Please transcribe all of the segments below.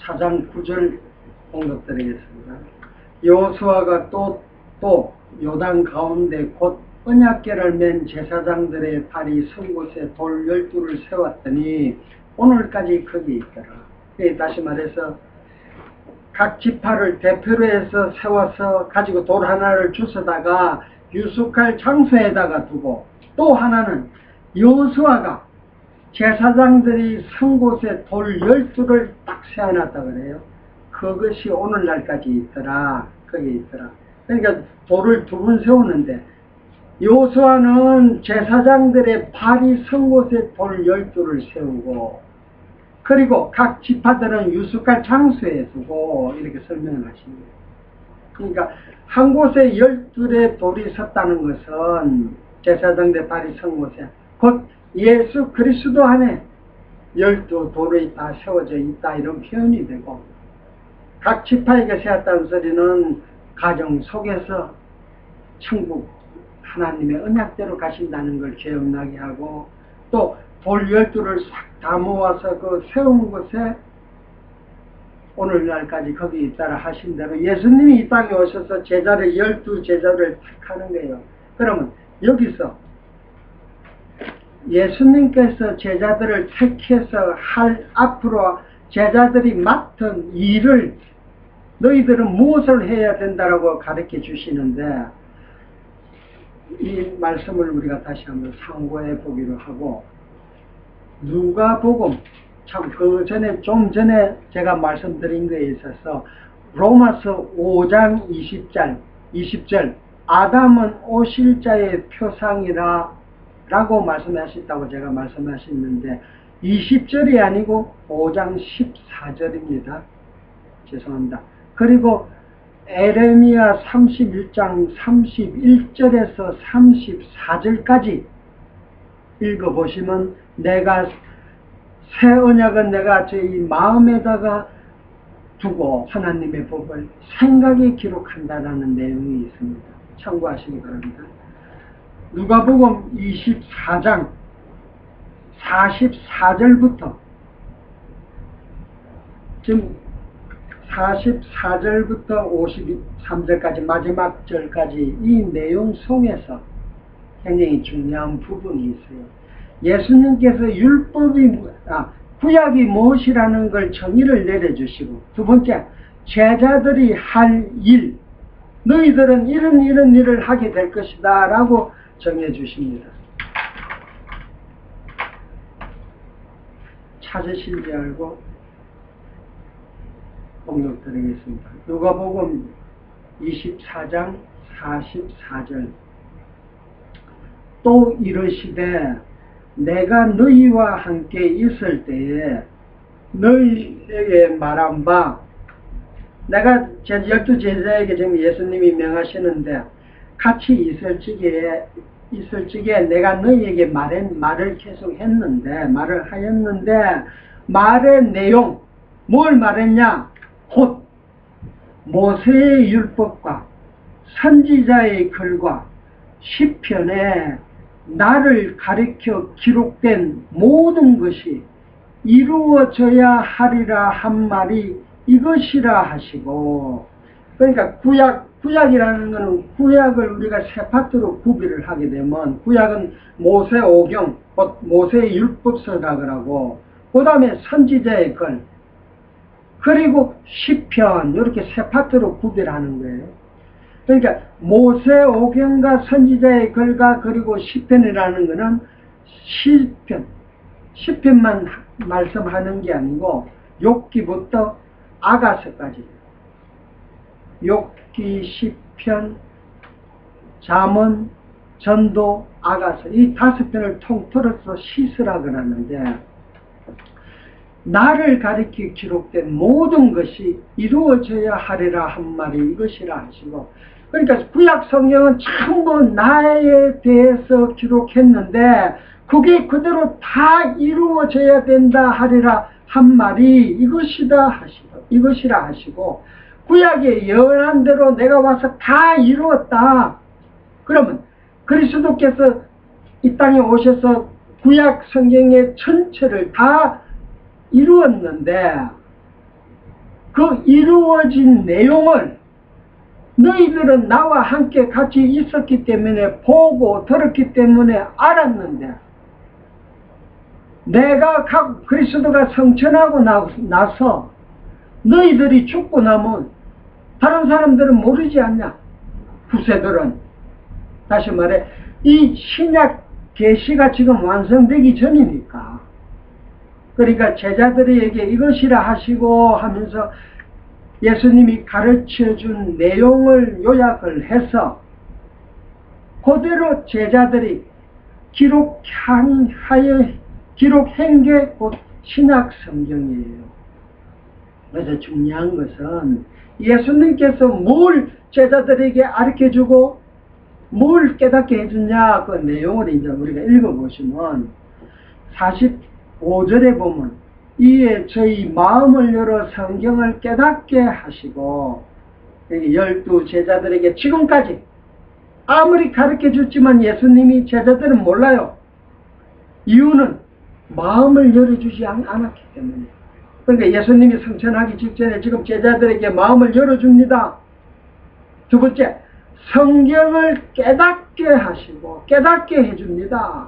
4장 9절 공독드리겠습니다. 여호수아가 또 요단 가운데 곧 언약궤를 맨 제사장들의 발이 선 곳에 돌 12를 세웠더니 오늘까지 거기 있더라. 다시 말해서 각 지파를 대표로 해서 세워서 가지고 돌 하나를 주워다가 유숙할 장소에다가 두고, 또 하나는 여호수아가 제사장들이 선 곳에 돌 12를 딱 세워놨다 그래요. 그것이 오늘날까지 있더라. 거기 있더라. 그러니까 돌을 두 번 세우는데, 여호수아는 제사장들의 발이 선 곳에 돌 12를 세우고, 그리고 각 지파들은 유숙할 장소에 두고, 이렇게 설명을 하십니다. 그러니까 한 곳에 12의 돌이 섰다는 것은 제사장들 발이 선 곳에 곧 예수 그리스도 안에 12돌이 다 세워져 있다, 이런 표현이 되고, 각 지파에게 세웠다는 소리는 가정 속에서 천국 하나님의 언약대로 가신다는 걸 기억나게 하고, 또 돌 12를 싹 다 모아서 그 세운 곳에 오늘날까지 거기 있다라 하신 대로 예수님이 이 땅에 오셔서 제자를 12제자를 택하는 거예요. 그러면 여기서 예수님께서 제자들을 택해서 할 앞으로 제자들이 맡은 일을 너희들은 무엇을 해야 된다라고 가르쳐 주시는데, 이 말씀을 우리가 다시 한번 상고해 보기로 하고, 누가복음, 참 좀 전에 제가 말씀드린 거에 있어서 로마서 5장 20절 아담은 오실 자의 표상이라 라고 말씀하셨다고 제가 말씀하셨는데, 20절이 아니고 5장 14절입니다. 죄송합니다. 그리고 에레미야 31장 31절에서 34절까지 읽어보시면, 내가 새 언약은 내가 저희 마음에다가 두고 하나님의 법을 생각에 기록한다라는 내용이 있습니다. 참고하시기 바랍니다. 누가복음 24장 44절부터 지금 44절부터 53절까지 마지막 절까지 이 내용 속에서 굉장히 중요한 부분이 있어요. 예수님께서 구약이 무엇이라는 걸 정의를 내려주시고, 두 번째, 제자들이 할 일, 너희들은 이런 일을 하게 될 것이다 라고 정해주십니다. 찾으실 줄 알고 공독드리겠습니다. 누가복음 24장 44절. 또 이르시되 내가 너희와 함께 있을 때에 너희에게 말한 바, 내가 12제자에게 지금 예수님이 명하시는데, 같이 있을 적에 내가 너희에게 말을 계속 했는데, 말을 하였는데, 말의 내용, 뭘 말했냐? 곧 모세의 율법과 선지자의 글과 시편에 나를 가리켜 기록된 모든 것이 이루어져야 하리라 한 말이 이것이라 하시고, 그러니까 구약이라는 것은, 구약을 우리가 세 파트로 구비를 하게 되면, 구약은 모세 오경, 곧 모세의 율법서라 그러고, 그 다음에 선지자의 글, 그리고 시편, 이렇게 세 파트로 구비를 하는 거예요. 그러니까 모세 오경과 선지자의 글과 그리고 시편이라는 것은 시편만 말씀하는 게 아니고 욥기부터 아가서까지, 욥기, 시편, 잠언, 전도, 아가서, 이 5편을 통틀어서 시스라 그러는데, 나를 가리켜 기록된 모든 것이 이루어져야 하리라 한 말이 이것이라 하시고, 그러니까 구약 성경은 전부 나에 대해서 기록했는데 그게 그대로 다 이루어져야 된다 하리라 한 말이 이것이라 하시고, 구약에 예언한 대로 내가 와서 다 이루었다. 그러면 그리스도께서 이 땅에 오셔서 구약 성경의 전체를 다 이루었는데, 그 이루어진 내용을 너희들은 나와 함께 같이 있었기 때문에 보고 들었기 때문에 알았는데, 내가 그리스도가 성천하고 나서 너희들이 죽고 나면 다른 사람들은 모르지 않냐? 후세들은. 다시 말해, 이 신약 계시가 지금 완성되기 전이니까. 그러니까 제자들에게 이것이라 하시고 하면서 예수님이 가르쳐준 내용을 요약을 해서 그대로 제자들이 기록한 게 곧 신약 성경이에요. 그래서 중요한 것은 예수님께서 뭘 제자들에게 가르쳐주고 뭘 깨닫게 해주냐, 그 내용을 이제 우리가 읽어보시면 45절에 보면 이에 저희 마음을 열어 성경을 깨닫게 하시고, 12 제자들에게 지금까지 아무리 가르쳐줬지만 예수님이 제자들은 몰라요. 이유는 마음을 열어주지 않았기 때문에. 그러니까 예수님이 성천하기 직전에 지금 제자들에게 마음을 열어줍니다. 두 번째, 성경을 깨닫게 하시고 깨닫게 해줍니다.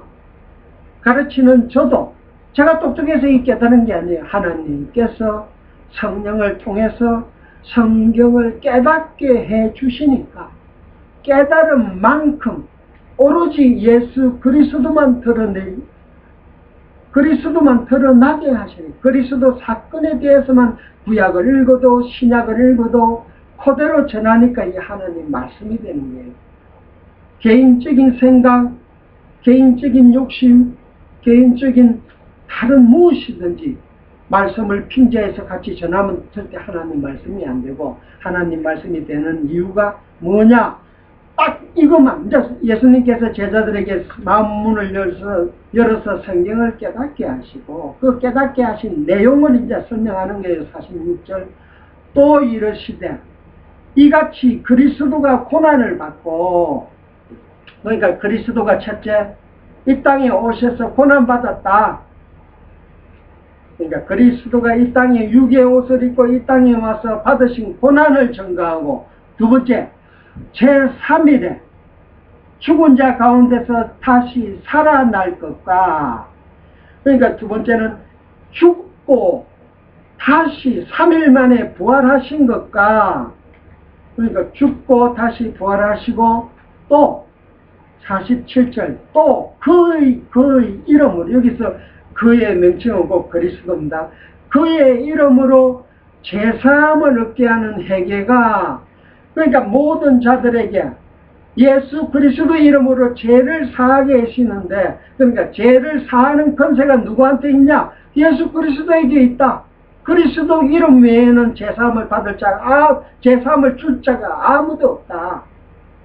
가르치는 저도 제가 똑똑해서 이 깨닫는 게 아니에요. 하나님께서 성령을 통해서 성경을 깨닫게 해주시니까 깨달은 만큼 오로지 예수 그리스도만 드러나게 하시니, 그리스도 사건에 대해서만 구약을 읽어도 신약을 읽어도 그대로 전하니까 이 하나님 말씀이 되는 거예요. 개인적인 생각, 개인적인 욕심, 개인적인 다른 무엇이든지 말씀을 핑계해서 같이 전하면 절대 하나님 말씀이 안 되고, 하나님 말씀이 되는 이유가 뭐냐? 딱 이것만. 이제 예수님께서 제자들에게 마음문을 열어서 성경을 깨닫게 하시고 그 깨닫게 하신 내용을 이제 설명하는 거예요. 46절. 또 이르시되 이같이 그리스도가 고난을 받고, 그러니까 그리스도가 첫째 이 땅에 오셔서 고난받았다. 그러니까 그리스도가 이 땅에 육의 옷을 입고 이 땅에 와서 받으신 고난을 전가하고, 두 번째 제3일에 죽은 자 가운데서 다시 살아날 것과, 그러니까 두 번째는 죽고 다시 3일 만에 부활하신 것과, 그러니까 죽고 다시 부활하시고, 또 47절 또 그의 이름으로, 여기서 그의 명칭은 꼭 그리스도입니다. 그의 이름으로 제사함을 얻게 하는 회개가, 그러니까 모든 자들에게 예수 그리스도 이름으로 죄를 사하게 하시는데, 그러니까 죄를 사하는 권세가 누구한테 있냐? 예수 그리스도에게 있다. 그리스도 이름 외에는 제사함을 받을 자가, 제사함을 줄 자가 아무도 없다.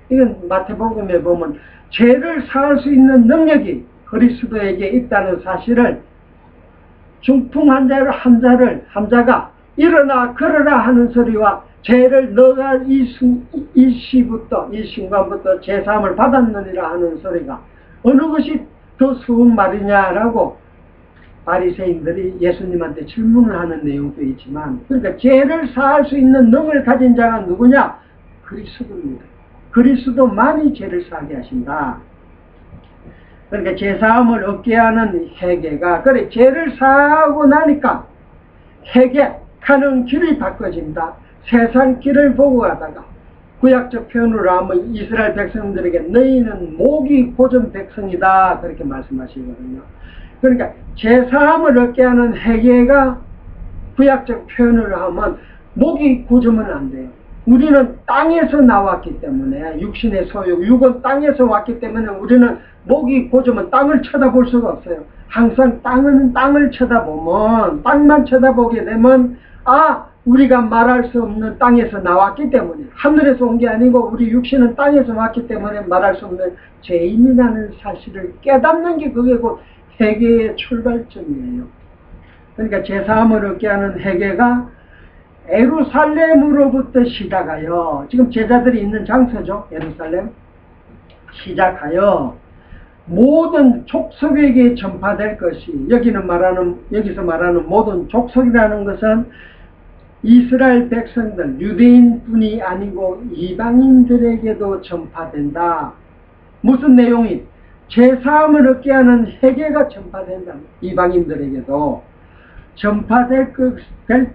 이건 마태복음에 보면 죄를 사할 수 있는 능력이 그리스도에게 있다는 사실을, 중풍 환자가 일어나 걸어라 하는 소리와 죄를 너가 이 순간부터 제사함을 받았느니라 하는 소리가 어느 것이 더 수은 말이냐라고 바리새인들이 예수님한테 질문을 하는 내용도 있지만, 그러니까 죄를 사할 수 있는 능을 가진 자가 누구냐? 그리스도입니다. 그리스도만이 죄를 사하게 하신다. 그러니까 제사함을 얻게 하는 회개가, 그래 죄를 사하고 나니까 회개하는 길이 바꿔진다. 세상 길을 보고 가다가 구약적 표현으로 하면 이스라엘 백성들에게 너희는 목이 고전 백성이다 그렇게 말씀하시거든요. 그러니까 제사함을 얻게 하는 회개가 구약적 표현으로 하면 목이 고주면 안 돼요. 우리는 땅에서 나왔기 때문에, 육신의 소유, 육은 땅에서 왔기 때문에 우리는 목이 고주면 땅을 쳐다볼 수가 없어요. 항상 땅을 쳐다보면, 땅만 쳐다보게 되면 우리가 말할 수 없는 땅에서 나왔기 때문에, 하늘에서 온 게 아니고 우리 육신은 땅에서 왔기 때문에 말할 수 없는 죄인이라는 사실을 깨닫는 게 그게 곧 회개의 출발점이에요. 그러니까 제사함을 얻게 하는 회개가 예루살렘으로부터 시작하여, 지금 제자들이 있는 장소죠. 예루살렘. 시작하여 모든 족속에게 전파될 것이, 여기서 말하는 모든 족속이라는 것은 이스라엘 백성들, 유대인뿐이 아니고 이방인들에게도 전파된다. 무슨 내용이? 죄사함을 얻게 하는 회개가 전파된다. 이방인들에게도 전파될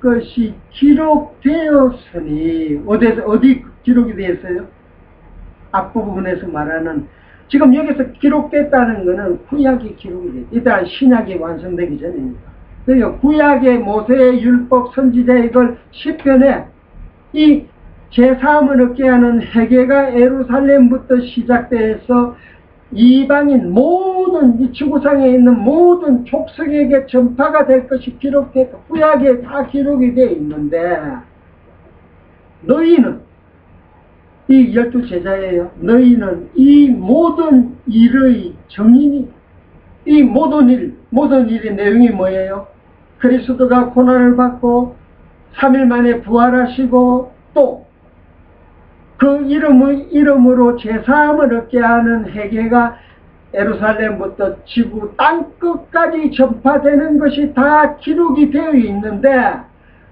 것이 기록되었으니, 어디 기록이 되어 있어요? 앞부분에서 말하는, 지금 여기서 기록됐다는 것은 구약이 기록이 됐다. 일단 신약이 완성되기 전입니다. 그러니까 구약의 모세의 율법 선지자 이걸 시편에 이 제사함을 얻게 하는 회개가 예루살렘부터 시작돼서 이방인 모든 이 지구상에 있는 모든 족속에게 전파가 될 것이 기록됐고 구약에 다 기록이 되어 있는데, 너희는 이 12제자예요. 너희는 이 모든 일의 정인이, 이 모든 일의 내용이 뭐예요? 그리스도가 고난을 받고 3일 만에 부활하시고 또 그 이름으로 제사함을 얻게 하는 회개가 예루살렘부터 지구 땅끝까지 전파되는 것이 다 기록이 되어 있는데,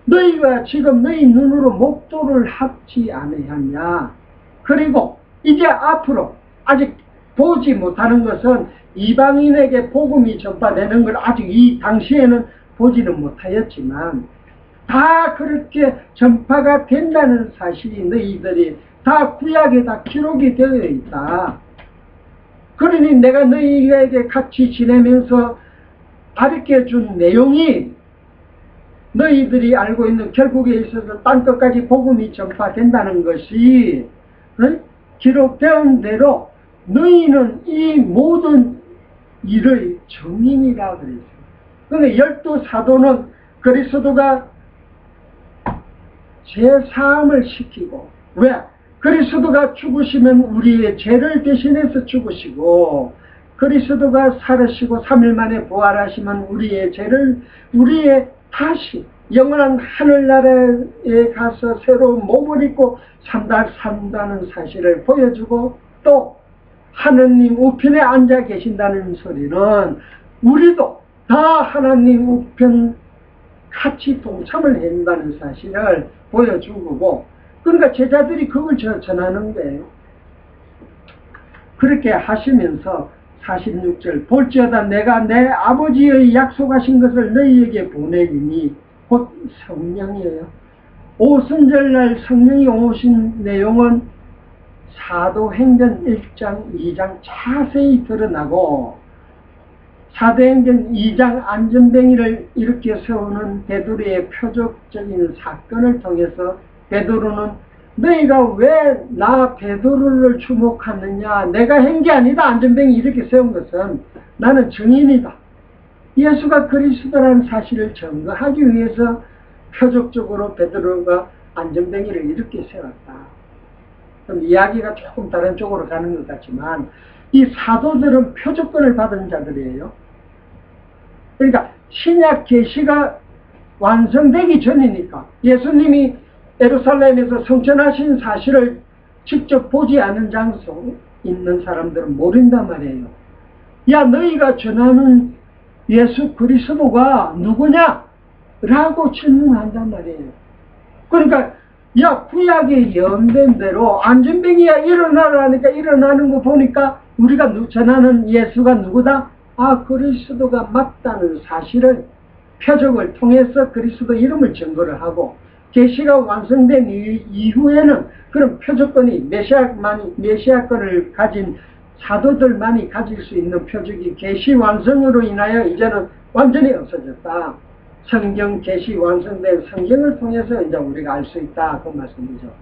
너희가 지금 너희 눈으로 목도를 합지 아니하냐. 그리고 이제 앞으로 아직 보지 못하는 것은 이방인에게 복음이 전파되는 걸 아직 이 당시에는 보지는 못하였지만 다 그렇게 전파가 된다는 사실이 너희들이 다 구약에 다 기록이 되어 있다. 그러니 내가 너희에게 같이 지내면서 가르쳐준 내용이 너희들이 알고 있는 결국에 있어서 땅끝까지 복음이 전파된다는 것이 기록된 대로 너희는 이 모든 일의 정인이라 그랬어요. 그러니까 12사도는 그리스도가 제사함을 시키고, 왜? 그리스도가 죽으시면 우리의 죄를 대신해서 죽으시고, 그리스도가 살으시고 3일 만에 부활하시면 우리의 죄를, 우리의 다시 영원한 하늘나라에 가서 새로운 몸을 입고 산다는 사실을 보여주고, 또 하느님 우편에 앉아 계신다는 소리는 우리도 다 하나님 우편 같이 동참을 한다는 사실을 보여주고, 그러니까 제자들이 그걸 전하는 거예요. 그렇게 하시면서 46절, 볼지어다 내가 내 아버지의 약속하신 것을 너희에게 보내리니, 곧 성령이에요. 오순절날 성령이 오신 내용은 사도행전 1장, 2장 자세히 드러나고, 사도행전 2장 안전뱅이를 일으켜 세우는 베드로의 표적적인 사건을 통해서 베드로는 너희가 왜 나 베드로를 주목하느냐, 내가 한 게 아니다. 안전뱅이 이렇게 세운 것은 나는 증인이다. 예수가 그리스도라는 사실을 증거하기 위해서 표적적으로 베드로가 안전뱅이를 이렇게 세웠다. 그럼 이야기가 조금 다른 쪽으로 가는 것 같지만 이 사도들은 표적권을 받은 자들이에요. 그러니까 신약 계시가 완성되기 전이니까 예수님이 예루살렘에서 성천하신 사실을 직접 보지 않은 장소 있는 사람들은 모른단 말이에요. 야, 너희가 전하는 예수 그리스도가 누구냐? 라고 질문한단 말이에요. 그러니까 야, 구약에 예언된 대로 안전뱅이야 일어나라니까 일어나는 거 보니까 우리가 전하는 예수가 누구다? 아, 그리스도가 맞다는 사실을 표적을 통해서 그리스도 이름을 증거를 하고, 계시가 완성된 이후에는 그런 표적권이 메시아권을 가진 사도들만이 가질 수 있는 표적이 계시 완성으로 인하여 이제는 완전히 없어졌다. 성경 계시 완성된 성경을 통해서 이제 우리가 알 수 있다. 그 말씀이죠.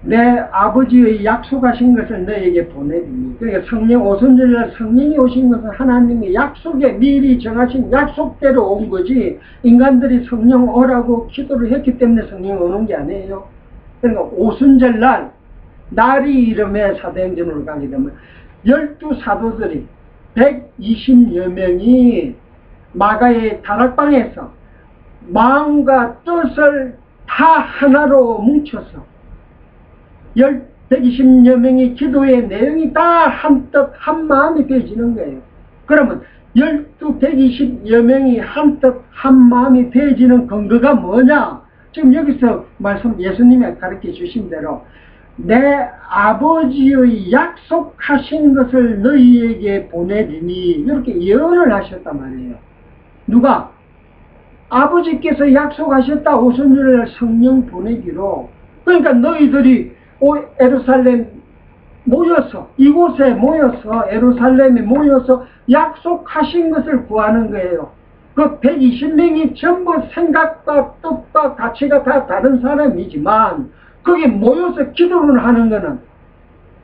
내 아버지의 약속하신 것을 너에게 보내리니, 그러니까 성령 오순절날 성령이 오신 것은 하나님의 약속에 미리 정하신 약속대로 온 거지, 인간들이 성령 오라고 기도를 했기 때문에 성령 오는 게 아니에요. 그러니까 오순절날 날이 이름에 사도행전으로 가게 되면 12사도들이 120여 명이 마가의 다락방에서 마음과 뜻을 다 하나로 뭉쳐서 120여 명의 기도의 내용이 다 한 뜻, 한 마음이 되어지는 거예요. 그러면 12, 120여 명이 한뜻 한마음이 되어지는 근거가 뭐냐? 지금 여기서 예수님이 가르쳐 주신 대로 내 아버지의 약속하신 것을 너희에게 보내리니 이렇게 예언을 하셨단 말이에요. 누가? 아버지께서 약속하셨다. 오순절날 성령 보내기로. 그러니까 너희들이 예루살렘 모여서 이곳에 모여서 예루살렘에 모여서 약속하신 것을 구하는 거예요. 그 120명이 전부 생각과 뜻과 가치가 다 다른 사람이지만 거기 모여서 기도를 하는 거는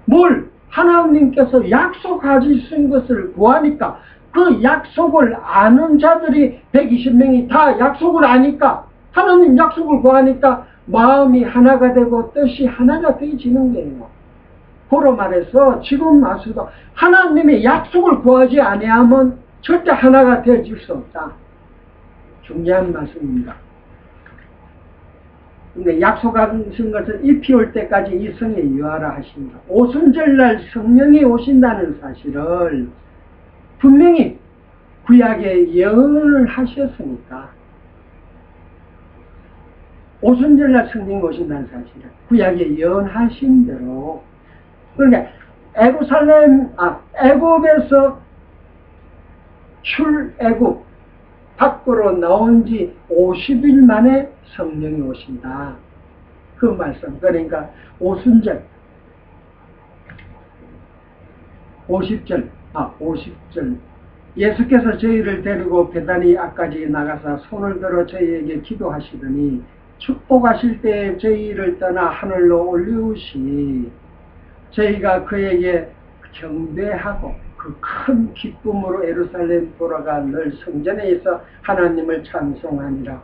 뭘? 하나님께서 약속하신 것을 구하니까 그 약속을 아는 자들이 120명이 다 약속을 아니까 하나님 약속을 구하니까 마음이 하나가 되고 뜻이 하나가 되어지는 거예요. 고로 말해서 지금 와서도 하나님의 약속을 구하지 아니하면 절대 하나가 되어질 수 없다. 중요한 말씀입니다. 근데 약속하신 것을 잎이 올 때까지 이 성에 유하라 하십니다. 오순절날 성령이 오신다는 사실을 분명히 구약에 예언을 하셨으니까 오순절날 성령이 오신다는 사실을 구약에 예언하신 대로 그러니까 애굽에서 출애굽 밖으로 나온 지 50일 만에 성령이 오신다. 그 말씀. 그러니까 오순절 50절 예수께서 저희를 데리고 베다니 앞까지 나가서 손을 들어 저희에게 기도하시더니 축복하실 때 저희를 떠나 하늘로 올리우시니 저희가 그에게 경배하고 그 큰 기쁨으로 예루살렘 돌아가 늘 성전에 있어 하나님을 찬송하니라.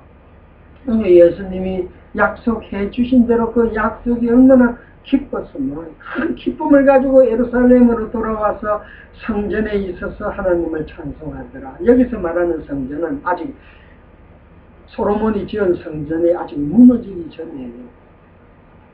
예수님이 약속해 주신 대로 그 약속이 얼마나 기뻤으면 큰 기쁨을 가지고 예루살렘으로 돌아와서 성전에 있어서 하나님을 찬송하더라. 여기서 말하는 성전은 아직 솔로몬이 지은 성전이 아직 무너지기 전이에요.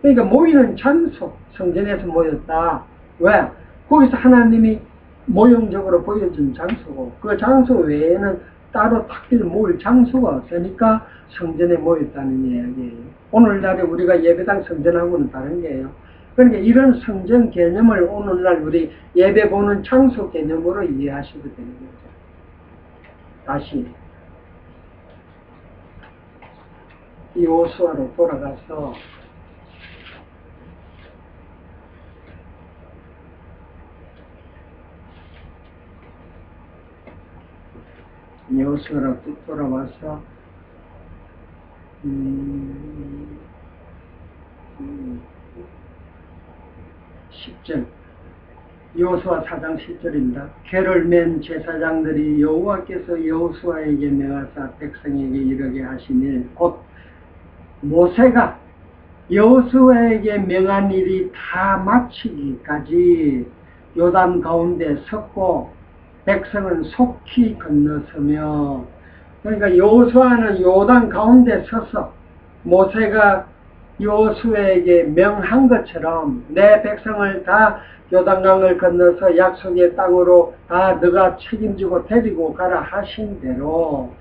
그러니까 모이는 장소, 성전에서 모였다. 왜? 거기서 하나님이 모형적으로 보여준 장소고 그 장소 외에는 따로 특별히 모일 장소가 없으니까 성전에 모였다는 이야기예요. 오늘날에 우리가 예배당 성전하고는 다른 게예요. 그러니까 이런 성전 개념을 오늘날 우리 예배 보는 장소 개념으로 이해하셔도 되는 거죠. 다시 여호수아로 돌아가서 여호수아로 돌아와서 10절 여호수아 4장 10절입니다. 괴를 맨 제사장들이 여호와께서 여호수아에게 명하사 백성에게 이르게 하시니 곧 모세가 여호수아에게 명한 일이 다 마치기까지 요단 가운데 섰고 백성은 속히 건너서며 그러니까 여호수아는 요단 가운데 서서 모세가 여호수아에게 명한 것처럼 내 백성을 다 요단강을 건너서 약속의 땅으로 다 너가 책임지고 데리고 가라 하신 대로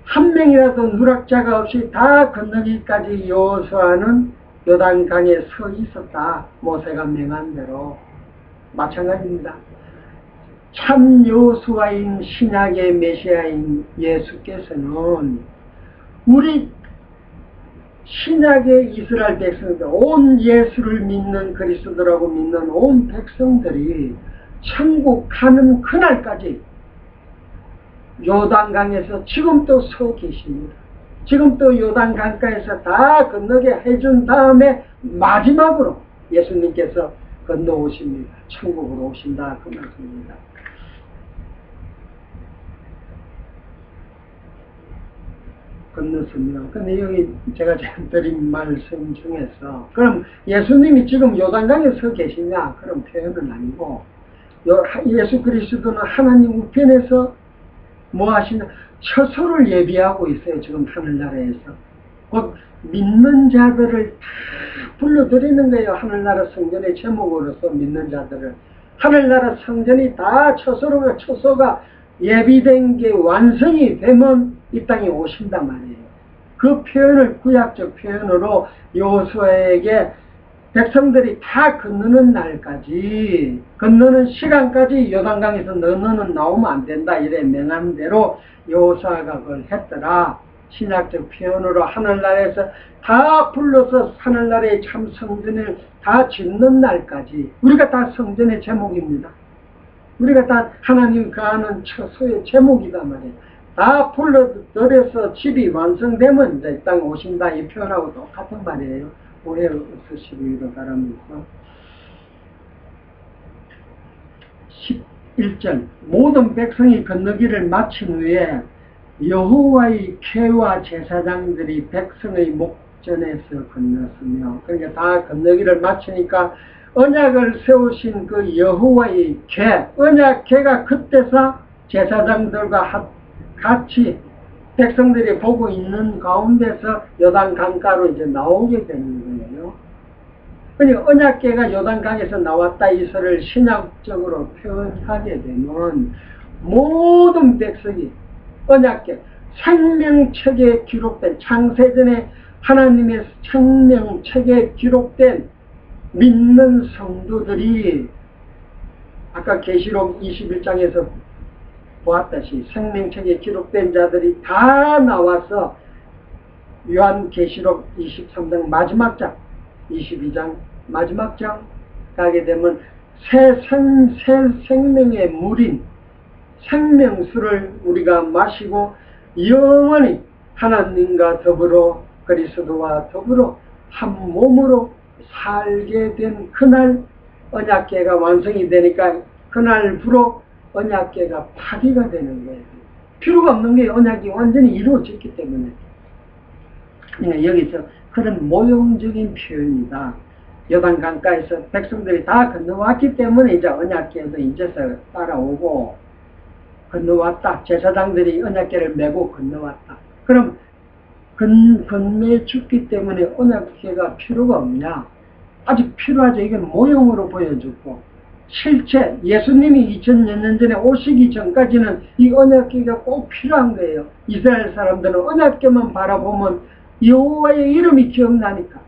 한 명이라도 누락자가 없이 다 건너기까지 여호수아는 요단강에 서 있었다. 모세가 명한 대로. 마찬가지입니다. 참 여호수아인 신약의 메시아인 예수께서는 우리 신약의 이스라엘 백성들, 온 예수를 믿는 그리스도라고 믿는 온 백성들이 천국 가는 그날까지 요단강에서 지금도 서 계십니다. 지금도 요단강가에서 다 건너게 해준 다음에 마지막으로 예수님께서 건너오십니다. 천국으로 오신다 그 말씀입니다. 건넜으면 근데 여기 제가 드린 말씀 중에서 그럼 예수님이 지금 요단강에 서 계시냐 그런 표현은 아니고 예수 그리스도는 하나님 우편에서 뭐 하시냐 처소를 예비하고 있어요. 지금 하늘나라에서 곧 믿는 자들을 다 불러들이는 거예요. 하늘나라 성전의 제목으로서 믿는 자들을 하늘나라 성전이 다 처소가 예비된 게 완성이 되면 이 땅에 오신단 말이에요. 그 표현을 구약적 표현으로 여호수아에게 백성들이 다 건너는 날까지, 건너는 시간까지 요단강에서 너는 나오면 안 된다 이래 명한 대로 여호수아가 그걸 했더라. 신약적 표현으로 하늘나라에서 다 불러서 하늘나라의 참 성전을 다 짓는 날까지, 우리가 다 성전의 제목입니다. 우리가 다 하나님 거하는 처소의 제목이단 말이에요. 다 불러들여서 집이 완성되면 이제 이 땅에 오신다 이 표현하고 똑같은 말이에요. 오해 없으시기를 바랍니다. 11절 모든 백성이 건너기를 마친 후에 여호와의 궤와 제사장들이 백성의 목전에서 건넜으며, 그러니까 다 건너기를 마치니까 언약을 세우신 그 여호와의 궤, 언약궤가 그때서 제사장들과 같이 백성들이 보고 있는 가운데서 요단 강가로 이제 나오게 되는 거예요. 그러니까 언약궤가 요단 강에서 나왔다 이설을 신약적으로 표현하게 되면 모든 백성이 언약궤, 생명책에 기록된, 창세전에 하나님의 생명책에 기록된 믿는 성도들이 아까 계시록 21장에서 보았다시 생명책에 기록된 자들이 다 나와서 요한계시록 23장 마지막 장, 22장 마지막 장 가게 되면 새 생명의 물인 생명수를 우리가 마시고 영원히 하나님과 더불어 그리스도와 더불어 한 몸으로 살게 된 그날 언약궤가 완성이 되니까 그날부로 언약궤가 파기가 되는 거예요. 필요가 없는 게 언약이 완전히 이루어졌기 때문에. 그러니까 여기서 그런 모형적인 표현이다. 요단 강가에서 백성들이 다 건너왔기 때문에 이제 언약궤도 이제서 따라오고 건너왔다. 제사장들이 언약궤를 메고 건너왔다. 그럼 건네줬기 때문에 언약궤가 필요가 없냐? 아직 필요하죠. 이건 모형으로 보여주고 실제 예수님이 2000여 년 전에 오시기 전까지는 이 언약궤가 꼭 필요한 거예요. 이스라엘 사람들은 언약궤만 바라보면 여호와의 이름이 기억나니까,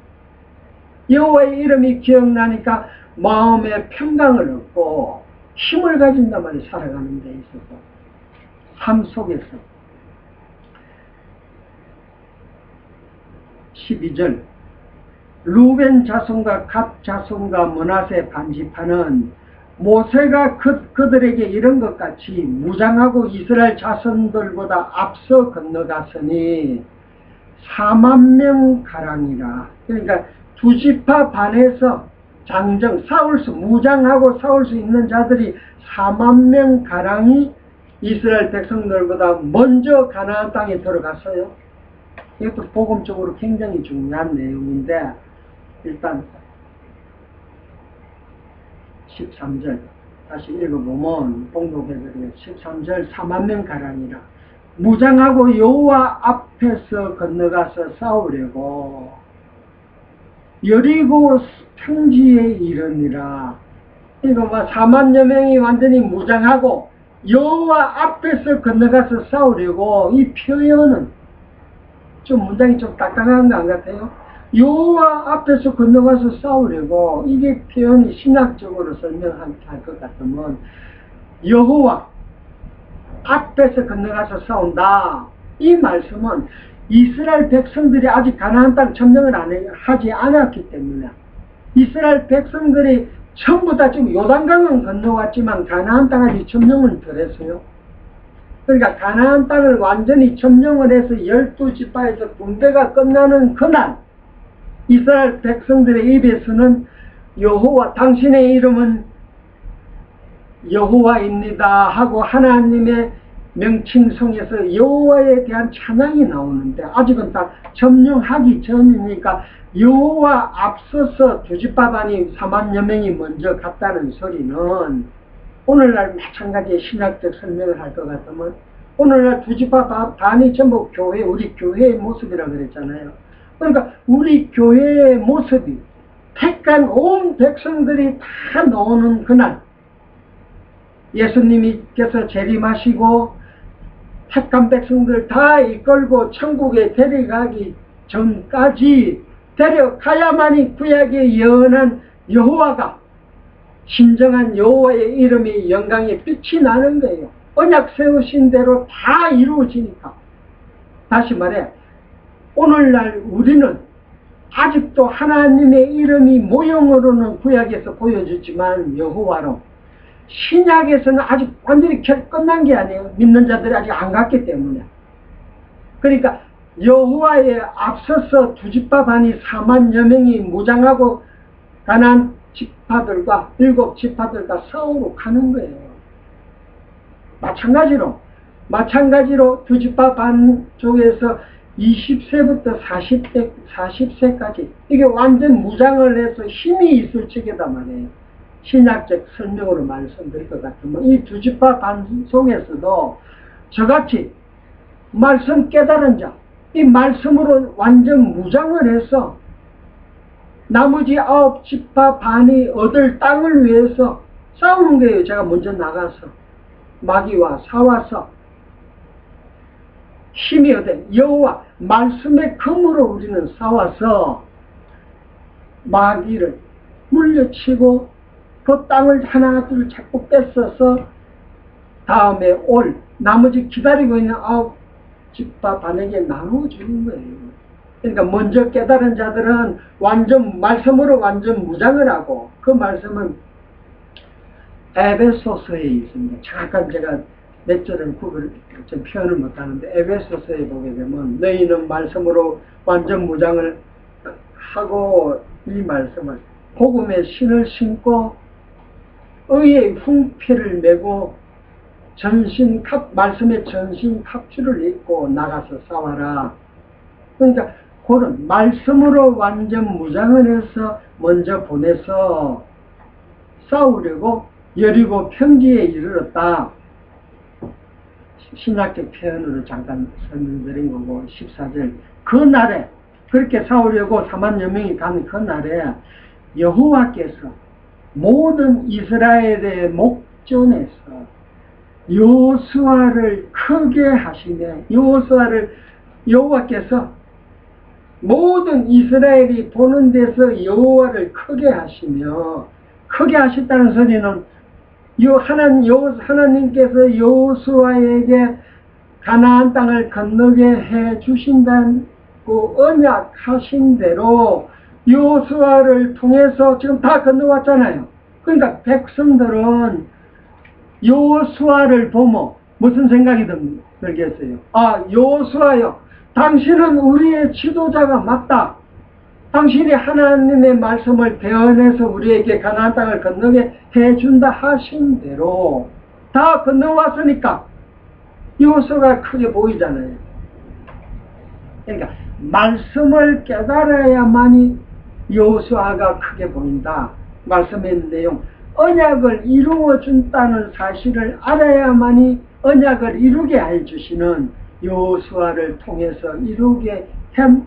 여호와의 이름이 기억나니까 마음의 평강을 얻고 힘을 가진단 말이에요. 살아가는 데 있어서 삶 속에서. 12절 루벤 자손과 갓 자손과 므낫세 반지파는 모세가 그들에게 이런 것 같이 무장하고 이스라엘 자손들보다 앞서 건너갔으니 4만 명가량이라. 그러니까 두 지파 반에서 장정, 무장하고 싸울 수 있는 자들이 4만 명가량이 이스라엘 백성들보다 먼저 가나안 땅에 들어갔어요. 이것도 복음적으로 굉장히 중요한 내용인데, 일단 13절 다시 읽어보면 봉독해드려요. 13절 4만 명가량이라 무장하고 여호와 앞에서 건너가서 싸우려고 여리고 평지에 이르니라. 이거 뭐 4만여 명이 완전히 무장하고 여호와 앞에서 건너가서 싸우려고, 이 표현은 좀 문장이 좀 딱딱한 거 안 같아요? 여호와 앞에서 건너가서 싸우려고, 이게 표현이 신학적으로 설명할 것 같으면 여호와 앞에서 건너가서 싸운다. 이 말씀은 이스라엘 백성들이 아직 가나안 땅 점령을 하지 않았기 때문에, 이스라엘 백성들이 전부 다 지금 요단강은 건너왔지만 가나안 땅 아직 점령은 덜 했어요. 그러니까 가나안 땅을 완전히 점령을 해서 12지파에서 분배가 끝나는 그날 이스라엘 백성들의 입에서는 여호와, 당신의 이름은 여호와입니다 하고 하나님의 명칭성에서 여호와에 대한 찬양이 나오는데, 아직은 다 점령하기 전이니까 여호와 앞서서 두 지파 반이 4만여 명이 먼저 갔다는 소리는 오늘날 마찬가지의 신학적 설명을 할 것 같으면 오늘날 두 지파 반이 전부 교회, 우리 교회의 모습이라고 그랬잖아요. 그러니까 우리 교회의 모습이 택한 온 백성들이 다 나오는 그날, 예수님께서 재림하시고 택한 백성들 다 이끌고 천국에 데려가기 전까지 데려가야만이 구약의 예언한 여호와가 진정한 여호와의 이름이 영광의 빛이 나는 거예요. 언약 세우신 대로 다 이루어지니까. 다시 말해 오늘날 우리는 아직도 하나님의 이름이 모형으로는 구약에서 보여주지만 여호와로 신약에서는 아직 완전히 끝난 게 아니에요. 믿는 자들이 아직 안 갔기 때문에. 그러니까 여호와에 앞서서 두 지파 반이 4만여 명이 무장하고 가나안 지파들과 7지파들과 싸우러 가는 거예요. 마찬가지로 두 지파 반 쪽에서 20세부터 40세까지 이게 완전 무장을 해서 힘이 있을 적이다 말이에요. 신약적 설명으로 말씀드릴 것 같으면 이 두 지파 반 속에서도 저같이 말씀 깨달은 자, 이 말씀으로 완전 무장을 해서 나머지 9지파 반이 얻을 땅을 위해서 싸우는 거예요. 제가 먼저 나가서 마귀와 싸워서 힘이 얻은 여호와 말씀의 검으로 우리는 싸워서 마귀를 물려치고 그 땅을 하나둘 자꾸 뺏어서 다음에 올 나머지 기다리고 있는 9지파 반에게 나눠주는 거예요. 그러니까 먼저 깨달은 자들은 완전 말씀으로 완전 무장을 하고 그 말씀은 에베소서에 있습니다. 잠깐 제가 몇 절은 좀 표현을 못하는데 에베소서에 보게 되면 너희는 말씀으로 완전 무장을 하고 이 말씀을 복음의 신을 신고 의의 훈패를 메고 말씀의 전신 갑주를 입고 나가서 싸워라. 그러니까 그런 말씀으로 완전 무장을 해서 먼저 보내서 싸우려고 여리고 평지에 이르렀다. 신학적 표현으로 잠깐 설명드린 거고 14절 그 날에 그렇게 싸우려고 4만여 명이 간 그 날에 여호와께서 모든 이스라엘의 목전에서 여호수아를 크게 하시며 여호와께서 모든 이스라엘이 보는 데서 여호와를 크게 하시며 크게 하셨다는 소리는 하나님께서 여호수아에게 가나안 땅을 건너게 해 주신다고 언약하신 대로 여호수아를 통해서 지금 다 건너왔잖아요. 그러니까 백성들은 여호수아를 보면 무슨 생각이 들겠어요? 아, 여호수아요, 당신은 우리의 지도자가 맞다. 당신이 하나님의 말씀을 대언해서 우리에게 가나안 땅을 건너게 해준다 하신 대로 다 건너왔으니까 여호수아가 크게 보이잖아요. 그러니까 말씀을 깨달아야만이 여호수아가 크게 보인다. 말씀의 내용, 언약을 이루어준다는 사실을 알아야만이 언약을 이루게 해주시는 여호수아를 통해서 이루게 한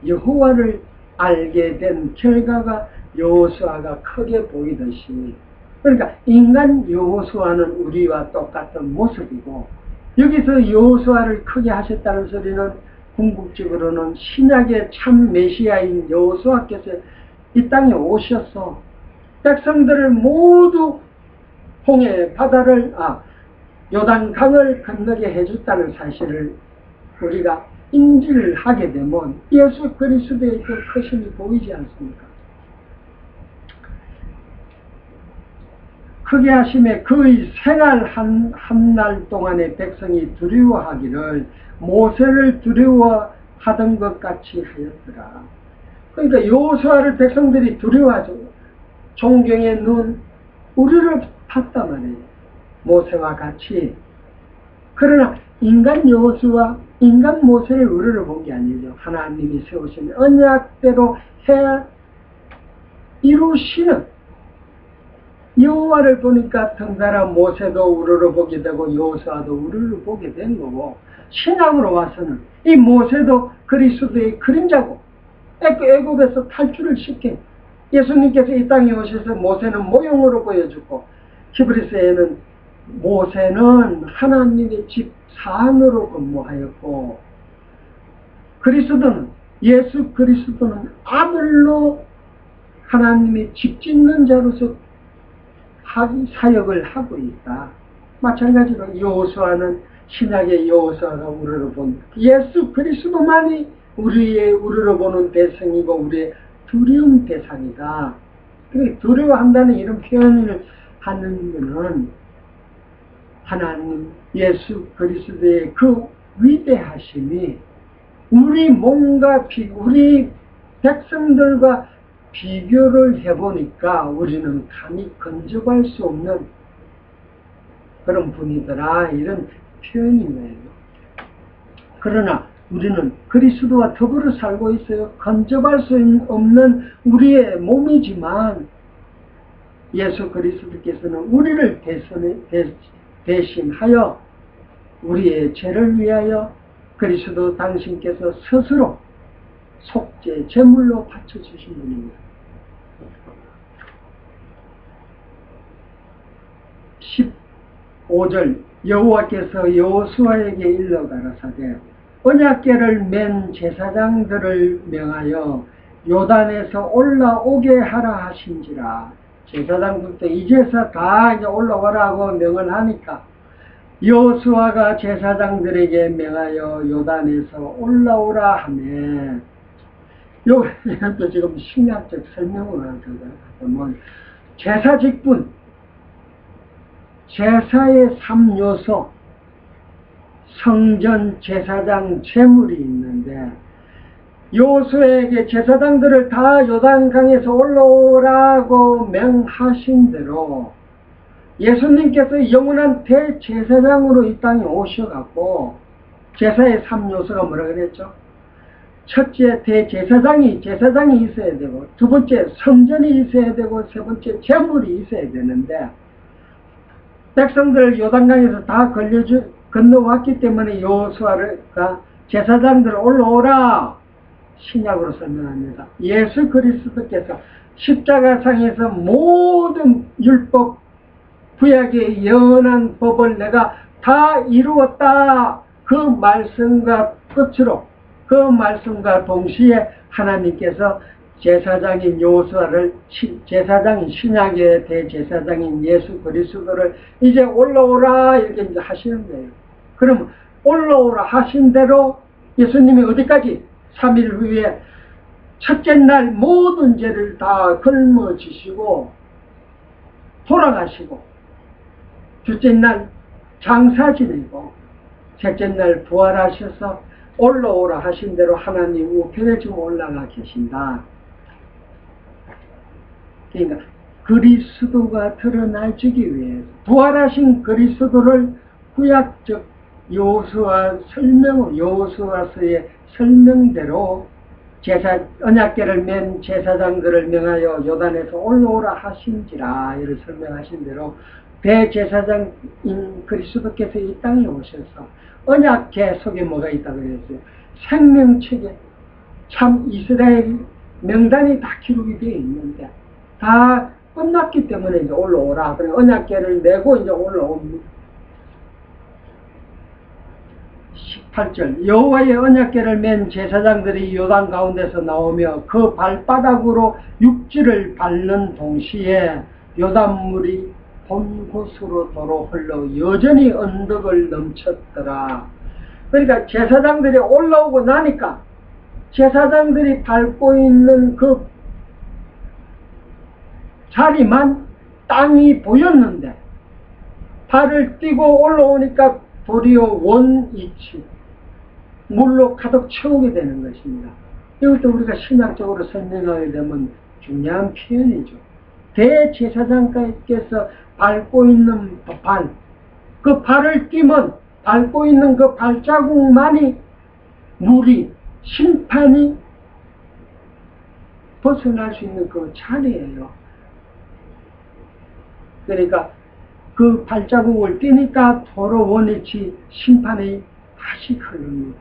여호와를 알게 된 결과가 여호수아가 크게 보이듯이, 그러니까 인간 여호수아는 우리와 똑같은 모습이고, 여기서 여호수아를 크게 하셨다는 소리는 궁극적으로는 신약의 참 메시아인 여호수아께서 이 땅에 오셔서 백성들을 모두 홍해 바다를 요단강을 건너게 해줬다는 사실을 우리가 인지를 하게 되면 예수 그리스도의 그 크심이 보이지 않습니까? 크게 하심에 그의 생활 한 날 동안에 백성이 두려워하기를 모세를 두려워하던 것 같이 하였더라. 그러니까 여호수아를 백성들이 두려워하죠. 존경의 눈, 우리를 봤단 말이에요. 모세와 같이. 그러나 인간 여호수아, 인간 모세를 우리를 본 게 아니죠. 하나님이 세우신 언약대로 해 이루시는 여호와를 보니까 덩달아 모세도 우르르 보게 되고 여호수아도 우르르 보게 된 거고, 신앙으로 와서는 이 모세도 그리스도의 그림자고 애굽에서 탈출을 시킨 예수님께서 이 땅에 오셔서 모세는 모형으로 보여주고 히브리서에는 모세는 하나님의 집 사안으로 근무하였고, 그리스도는, 예수 그리스도는 아들로 하나님의 집 짓는 자로서 사역을 하고 있다. 마찬가지로 여호수아는 신약의 여호수아가 우러러 본 예수 그리스도만이 우리의 우러러보는 대상이고 우리의 두려움 대상이다. 두려워한다는 이런 표현을 하는 것은 하나님 예수 그리스도의 그 위대하심이 우리 몸과 우리 백성들과 비교를 해보니까 우리는 감히 근접할 수 없는 그런 분이더라, 이런 표현인 거예요. 그러나 우리는 그리스도와 더불어 살고 있어요. 근접할 수 없는 우리의 몸이지만 예수 그리스도께서는 우리를 대신하여 우리의 죄를 위하여 그리스도 당신께서 스스로 속죄 제물로 바쳐주신 분입니다. 15절 여호와께서 여호수아에게 일러 가라사대 언약궤를 맨 제사장들을 명하여 요단에서 올라오게 하라 하신지라. 제사장들도 이 제사 다 이제 올라오라고 명을 하니까 여호수아가 제사장들에게 명하여 요단에서 올라오라 하네. 이것도 지금 신학적 설명을 하거든요. 제사 직분, 제사의 3요소, 성전, 제사장, 제물이 있는데 여호수아에게 제사장들을 다 요단강에서 올라오라고 명하신 대로 예수님께서 영원한 대제사장으로 이 땅에 오셔갖고 제사의 3요소가 뭐라 그랬죠? 첫째 제사장이 있어야 되고, 두 번째 성전이 있어야 되고, 세 번째 제물이 있어야 되는데 백성들 요단강에서 다 건너왔기 때문에 여호수아가 제사장들 올라오라 신약으로 설명합니다. 예수 그리스도께서 십자가상에서 모든 율법 구약의 영원한 법을 내가 다 이루었다. 그 말씀과 끝으로 그 말씀과 동시에 하나님께서 제사장인 여호수아를 제사장인 신약의 대제사장인 예수 그리스도를 이제 올라오라 이렇게 이제 하시는 거예요. 그럼 올라오라 하신 대로 예수님이 어디까지 3일 후에 첫째 날 모든 죄를 다 걸머지시고 돌아가시고 둘째 날 장사 지내고 셋째 날 부활하셔서 올라오라 하신 대로 하나님 우편에 지금 올라가 계신다. 그러니까 그리스도가 드러나주기 위해서 부활하신 그리스도를 구약적 여호수아서의 설명대로 언약궤를 맨 제사장들을 명하여 요단에서 올라오라 하신지라 이를 설명하신 대로 대제사장인 그리스도께서 이 땅에 오셔서 언약궤 속에 뭐가 있다고 그랬어요? 생명책에 참 이스라엘 명단이 다 기록이 되어 있는데 다 끝났기 때문에 이제 올라오라. 그래 언약궤를 내고 이제 올라옵니다. 18절 여호와의 언약궤를 맨 제사장들이 요단 가운데서 나오며 그 발바닥으로 육지를 밟는 동시에 요단물이 본 곳으로 도로 흘러 여전히 언덕을 넘쳤더라. 그러니까 제사장들이 올라오고 나니까 제사장들이 밟고 있는 그 자리만 땅이 보였는데 발을 띄고 올라오니까 도리어 원위치 물로 가득 채우게 되는 것입니다. 이것도 우리가 신학적으로 설명하게 되면 중요한 표현이죠. 대제사장께서 밟고 있는 발, 그 발을 띄면 밟고 있는 그 발자국만이 물이, 심판이 벗어날 수 있는 그 자리예요. 그러니까 그 발자국을 띄니까 도로 원위치 심판이 다시 흐릅니다.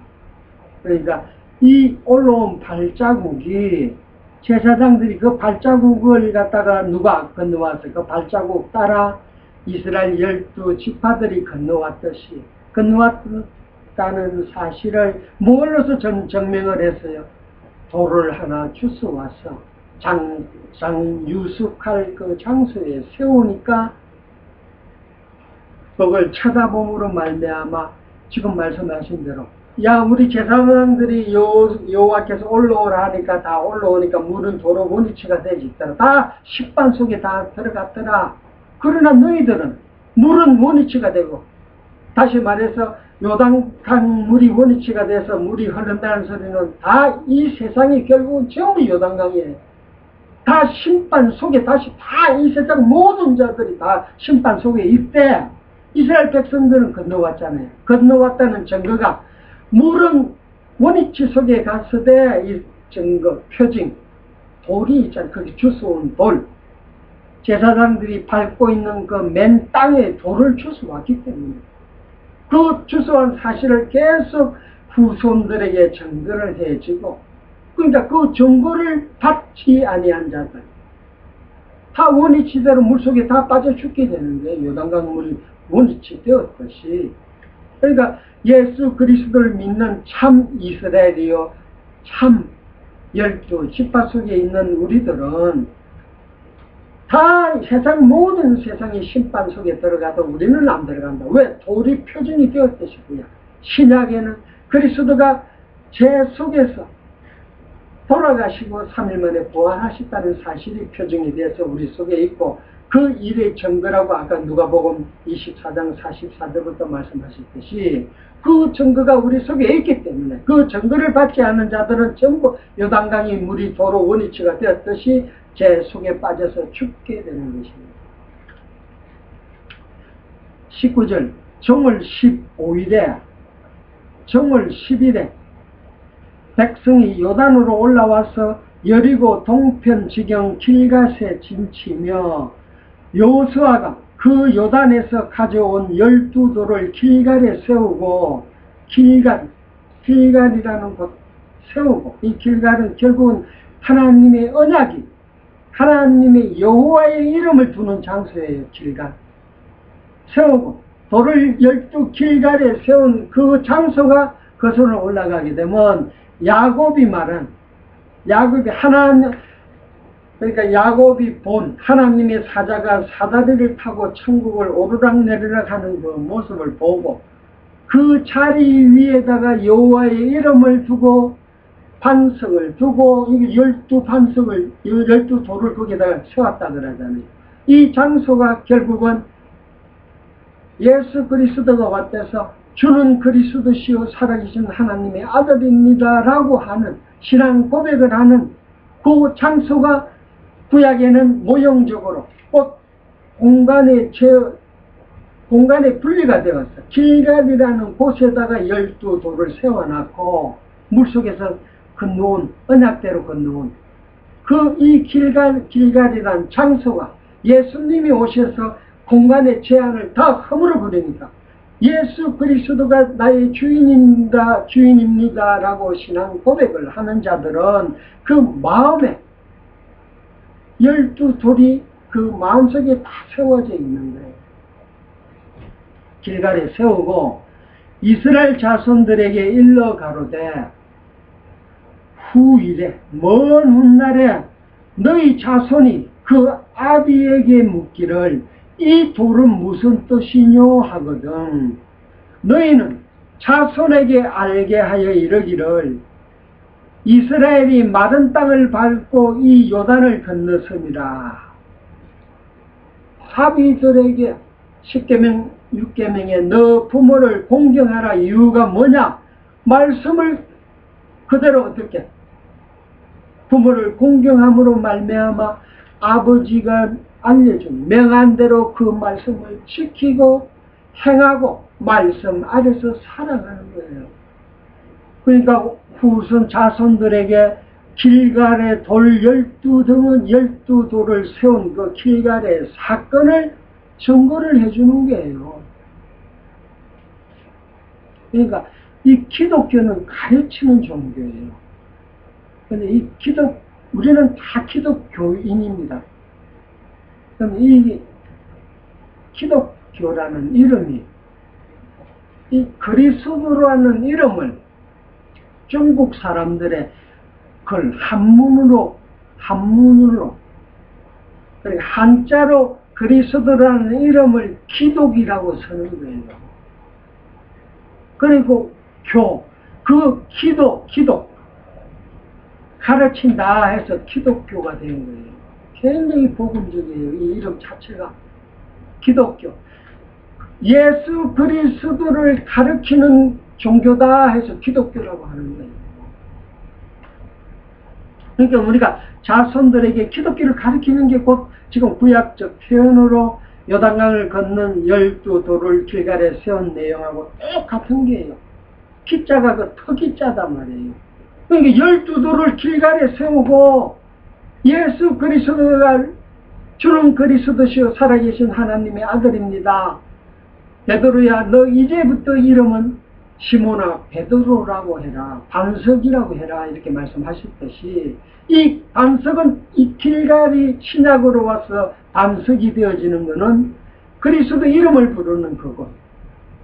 그러니까 이 올라온 발자국이 제사장들이 그 발자국을 갖다가 누가 건너와서 그 발자국 따라 이스라엘 12지파들이 건너왔듯이 건너왔다는 사실을 뭘로서 증명을 했어요? 돌을 하나 주워와서 유숙할 그 장소에 세우니까 그걸 쳐다봄으로 말미암아 지금 말씀하신 대로 야 우리 제사장들이 여호와께서 올라오라 하니까 다 올라오니까 물은 도로 원위치가 되지 있더라. 다 식반 속에 다 들어갔더라. 그러나 너희들은 물은 원위치가 되고 다시 말해서 요단강 물이 원위치가 돼서 물이 흐른다는 소리는 다 이 세상이 결국은 전부 요단강이에요. 다 심판 속에 다시 다 이 세상 모든 자들이 다 심판 속에 있대. 이스라엘 백성들은 건너왔잖아요. 건너왔다는 증거가 물은 원위치 속에 갔을 이 증거, 표징, 돌이 있잖아요. 거기 주워온 돌. 제사장들이 밟고 있는 그 맨 땅에 돌을 주워왔기 때문에 그 주워온 사실을 계속 후손들에게 증거를 해주고 그러니까 그 증거를 받지 아니한 자들 다 원위치대로 물속에 다 빠져 죽게 되는데 요단강 물이 원위치 되었듯이 그러니까 예수 그리스도를 믿는 참 이스라엘이요 참 12지파 속에 있는 우리들은 다 모든 세상이 심판 속에 들어가도 우리는 안 들어간다. 왜? 돌이 표준이 되었듯이고요. 신약에는 그리스도가 제 속에서 돌아가시고 3일 만에 부활하셨다는 사실이 표준이 돼서 우리 속에 있고 그 일의 증거라고 아까 누가복음 24장 44절부터 말씀하셨듯이 그 증거가 우리 속에 있기 때문에 그 증거를 받지 않는 자들은 전부 요단강이 물이 도로 원위치가 되었듯이 제 속에 빠져서 죽게 되는 것입니다. 19절 정월 15일에 정월 10일에 백성이 요단으로 올라와서 여리고 동편 지경 길갓에 진치며 여호수아가 그 요단에서 가져온 12돌을 길갈에 세우고 길갈이라는 곳 세우고 이 길갈은 결국은 하나님의 언약이 하나님의 여호와의 이름을 두는 장소예요. 길갈 세우고 돌을 12길갈에 세운 그 장소가 거슬러 올라가게 되면 야곱이 말한 야곱이 하나님 그러니까 야곱이 본 하나님의 사자가 사다리를 타고 천국을 오르락내리락 하는 그 모습을 보고 그 자리 위에다가 여호와의 이름을 두고 반석을 두고 12반석을 12돌을 거기다가 세웠다 그러잖아요. 이 장소가 결국은 예수 그리스도가 왔대서 주는 그리스도시요 살아계신 하나님의 아들입니다 라고 하는 신앙 고백을 하는 그 장소가 구약에는 모형적으로 꼭 공간에 분리가 되었어. 길갈이라는 곳에다가 12돌을 세워놨고 물속에서 건너온 언약대로 건너온 이 길갈이라는 장소가 예수님이 오셔서 공간의 제한을 다 허물어 버리니까 예수 그리스도가 나의 주인입니다 라고 신앙 고백을 하는 자들은 그 마음에 12돌이 그 마음속에 다 세워져 있는 거예요. 길갈에 세우고 이스라엘 자손들에게 일러 가로되 후일에 먼 훗날에 너희 자손이 그 아비에게 묻기를 이 돌은 무슨 뜻이뇨 하거든 너희는 자손에게 알게 하여 이르기를 이스라엘이 마른 땅을 밟고 이 요단을 건넜음이라. 사비들에게 10계명 6계명에 너 부모를 공경하라 이유가 뭐냐? 말씀을 그대로 어떻게 부모를 공경함으로 말미암아 아버지가 알려준 명한대로 그 말씀을 지키고 행하고 말씀 아래서 살아가는 거예요. 그러니까 후손 자손들에게 길갈의 돌 12돌을 세운 그 길갈의 사건을 증거를 해주는 거예요. 그러니까 이 기독교는 가르치는 종교예요. 근데 우리는 다 기독교인입니다. 그럼 이 기독교라는 이름이 이 그리스도라는 이름을 중국 사람들의 그걸 한문으로 그러니까 한자로 그리스도라는 이름을 기독이라고 쓰는 거예요. 그리고 기독 가르친다 해서 기독교가 된 거예요. 굉장히 복음적이에요. 이 이름 자체가 기독교. 예수 그리스도를 가르치는 종교다 해서 기독교라고 하는 거예요. 그러니까 우리가 자손들에게 기독교를 가르치는 게 곧 지금 구약적 표현으로 요단강을 걷는 12도를 길갈에 세운 내용하고 똑같은 게예요. 기자가 그 터기자단 말이에요. 그러니까 12도를 길갈에 세우고 예수 그리스도가 주는 그리스도시요 살아계신 하나님의 아들입니다. 베드로야, 너 이제부터 이름은 시몬아 베드로라고 해라. 반석이라고 해라. 이렇게 말씀하셨듯이 이 반석은 이 길갈이 신약으로 와서 반석이 되어지는 것은 그리스도 이름을 부르는 거고,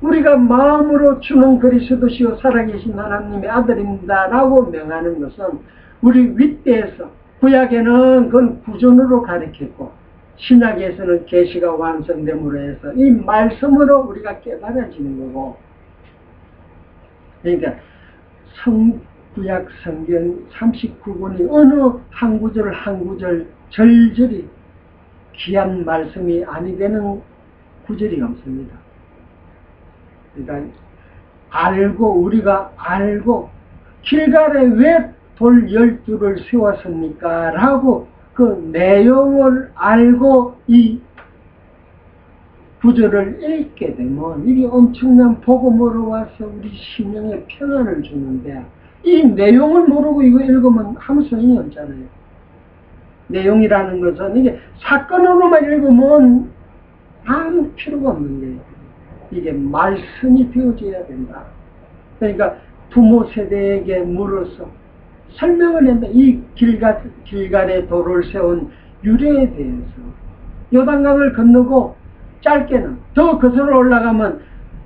우리가 마음으로 주는 그리스도시요 살아계신 하나님의 아들입니다 라고 명하는 것은 우리 윗대에서, 구약에는 그건 구전으로 가르쳤고 신약에서는 계시가 완성됨으로 해서 이 말씀으로 우리가 깨달아지는 거고, 그러니까 구약 성경 39권이 어느 한 구절 한 구절 절절히 귀한 말씀이 아니 되는 구절이 없습니다. 그러니까 우리가 알고 길갈에 왜 돌 12를 세웠습니까? 라고 그 내용을 알고 이 구절을 읽게 되면 이게 엄청난 복음으로 와서 우리 심령에 평안을 주는데, 이 내용을 모르고 이거 읽으면 아무 소용이 없잖아요. 내용이라는 것은 이게 사건으로만 읽으면 아무 필요가 없는 거예요. 이게 말씀이 되어져야 된다. 그러니까 부모 세대에게 물어서 설명을 한다. 이 길갈에 돌을 세운 유래에 대해서. 요단강을 건너고 짧게는 더 거슬러 올라가면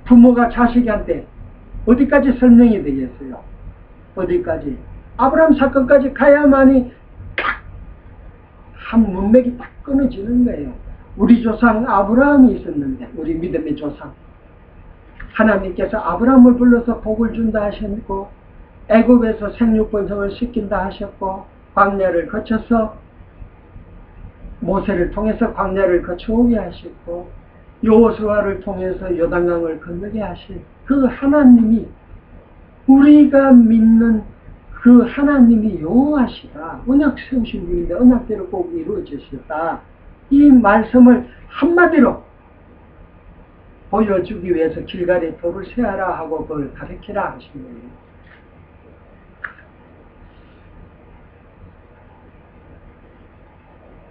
부모가 자식한테 어디까지 설명이 되겠어요? 어디까지? 아브라함 사건까지 가야만이 한 문맥이 딱 끊어지는 거예요. 우리 조상 아브라함이 있었는데, 우리 믿음의 조상. 하나님께서 아브라함을 불러서 복을 준다 하셨고, 애굽에서 생육번성을 시킨다 하셨고, 광야를 거쳐서 모세를 통해서 광야를 거쳐오게 하셨고, 여호수아를 통해서 요단강을 건너게 하신 그 하나님이, 우리가 믿는 그 하나님이 여호와시다. 언약 세우신 분인데 언약대로 꼭 이루어지셨다. 이 말씀을 한마디로 보여주기 위해서 길갈에 돌을 세하라 하고 그걸 가르치라 하신 거예요.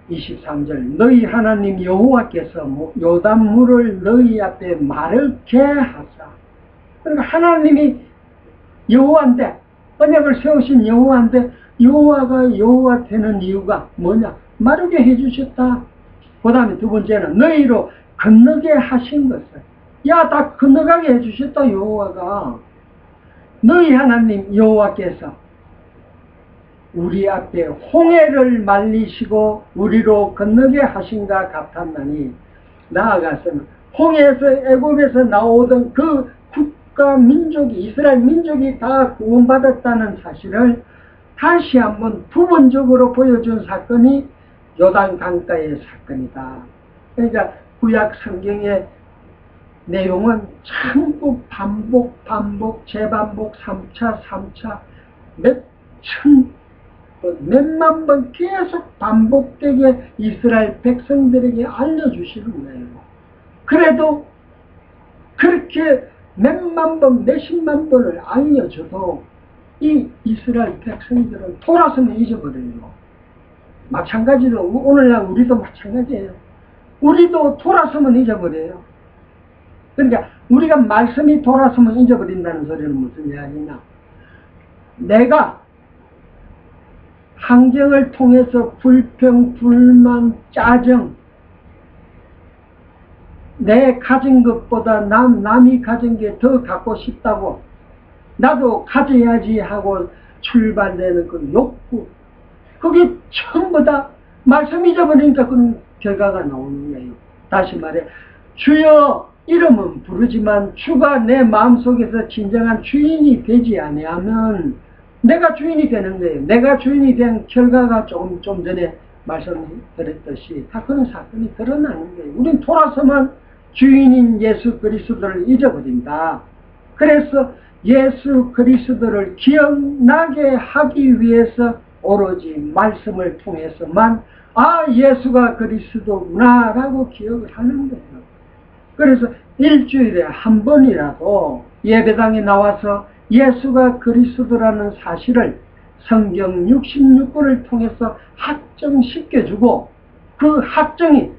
(23절) 너희 하나님 여호와께서 요단물을 너희 앞에 마르게 하사. 그러니까 하나님이 여호와인데, 언약을 세우신 여호와인데, 여호와가 여호와 되는 이유가 뭐냐? 마르게 해주셨다. 그 다음에 두 번째는 너희로 건너게 하신 것을, 야, 다 건너가게 해주셨다. 여호와가, 너희 하나님 여호와께서 우리 앞에 홍해를 말리시고 우리로 건너게 하신가 같았나니, 나아가서는 홍해에서 애굽에서 나오던 그 국가 민족이, 이스라엘 민족이 다 구원받았다는 사실을 다시 한번 부분적으로 보여준 사건이 요단 강가의 사건이다. 그러니까 구약 성경의 내용은 전부 반복, 재반복, 3차, 몇만 번 계속 반복되게 이스라엘 백성들에게 알려주시는 거예요. 그래도 그렇게 몇만 번, 몇십만 번을 알려줘도 이 이스라엘 백성들은 돌아서면 잊어버려요. 마찬가지로 오늘날 우리도 마찬가지예요. 우리도 돌아서면 잊어버려요. 그러니까 우리가 말씀이 돌아서면 잊어버린다는 소리는 무슨 이야기냐? 내가 항쟁을 통해서 불평, 불만, 짜증 내 가진 것보다 남이 가진 게 더 갖고 싶다고 나도 가져야지 하고 출발되는 그 욕구, 그게 전부 다 말씀 잊어버리니까 그런 결과가 나오는 거예요. 다시 말해, 주여 이름은 부르지만 주가 내 마음속에서 진정한 주인이 되지 아니하면 내가 주인이 되는 거예요. 내가 주인이 된 결과가 좀 전에 말씀드렸듯이 다 그런 사건이 드러나는 거예요. 우린 돌아서만 주인인 예수 그리스도를 잊어버린다. 그래서 예수 그리스도를 기억나게 하기 위해서 오로지 말씀을 통해서만 예수가 그리스도구나 라고 기억을 하는 거예요. 그래서 일주일에 한 번이라도 예배당에 나와서 예수가 그리스도라는 사실을 성경 66권을 통해서 확정시켜주고 그 확정이